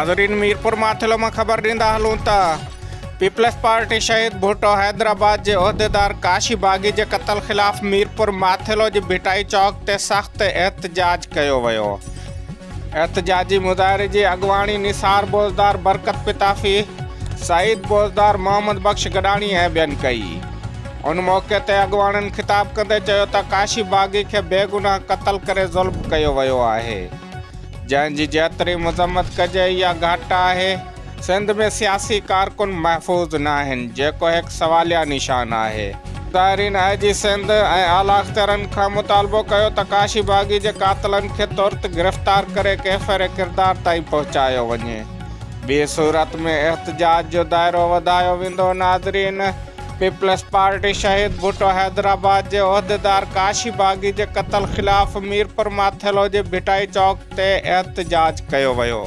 नाज़रीन मीरपुर माथिलो में खबर ॾींदा हलूं त पीपल्स पार्टी शहीद भुट्टो हैदराबाद के उहदेदार काशी बागी के क़त्ल खिलाफ़ मीरपुर माथिलो जी भिटाई चौक ते सख्त एहतजाज कियो वियो। एहतजाजी मुज़ाहिरे की अगवानी निसार बोज़दार बरकत पिताफ़ी सईद बोज़दार मोहम्मद बख्श गडानी ऐं ॿियनि कई। उन मौके ते अगवाननि खिताब कंदे चयो त काशी बागी के बेगुनाह क़त्ल करे ज़ुल्म कियो वियो आहे, जंहिंजी जेतिरी मज़म्मत कजे या घटि आहे। सिंध में सियासी कारकुन महफूज़ न आहिनि, जेको हिकु सवालिया निशान आहे। ज़ाहिरीन जी सिंध ऐं आला अख़्तियारनि खां मुतालबो कयो त काशी बागी जे कातिलनि खे तुर्त गिरफ़्तार करे कैफ़र किरदार ताईं पहुचायो वञे। ॿी सूरत में एहतजाज जो दायरो वधायो वेंदो। नाज़रीन, पीपल्स पार्टी शहीद भुट्टो हैदराबाद के उहदेदार काशी बागी के क़त्ल खिलाफ़ मीरपुर माथिलो जे भिटाई चौक ते एहतजाज कियो वियो।